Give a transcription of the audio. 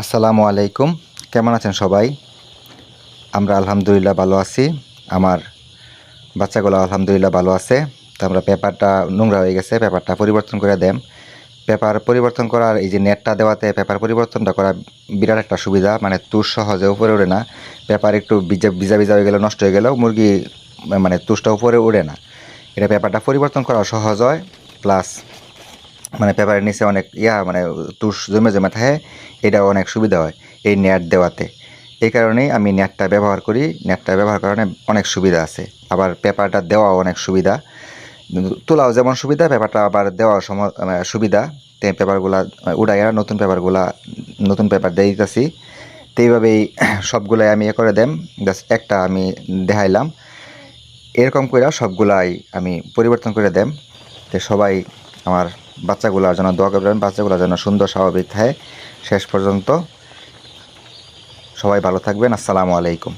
আসসালামু আলাইকুম। কেমন আছেন সবাই? আমরা আলহামদুলিল্লাহ ভালো আছি। আমার বাচ্চাগুলো আলহামদুলিল্লাহ ভালো আছে। তো আমরা পেপারটা নোংরা হয়ে গেছে, পেপারটা পরিবর্তন করে দেন। পেপার পরিবর্তন করার এই যে নেটটা দেওয়াতে পেপার পরিবর্তনটা করা বিরাট একটা সুবিধা, মানে তুষ সহজে উপরে ওঠে না। পেপার একটু ভিজা ভিজা ভিজা হয়ে গেলেও, নষ্ট হয়ে গেলেও মুরগি মানে তুষটা উপরে ওঠে না। এটা পেপারটা পরিবর্তন করা সহজ হয়, প্লাস মানে পেপারের নিচে অনেক মানে তুষ জমে জমে থাকে, এটাও অনেক সুবিধা হয় এই নেট দেওয়াতে। এই কারণেই আমি নেটটা ব্যবহার করি। নেটটা ব্যবহার করার অনেক সুবিধা আছে, আবার পেপারটা দেওয়াও অনেক সুবিধা। তোলাও যেমন সুবিধা, পেপারটা আবার দেওয়ার সময় সুবিধা। তো পেপারগুলা উড়াইয়া নতুন পেপার দিয়ে দিতেছি। তো এইভাবেই সবগুলাই আমি করে দেম। জাস্ট একটা আমি দেখাইলাম, এরকম করে সবগুলাই আমি পরিবর্তন করে দেম। তো সবাই আমার বাচ্চাগুলোর জন্য দোয়া করবেন, বাচ্চাগুলোর জন্য সুন্দর স্বাভাবিক থাকে শেষ পর্যন্ত। সবাই ভালো থাকবেন। আসসালামু আলাইকুম।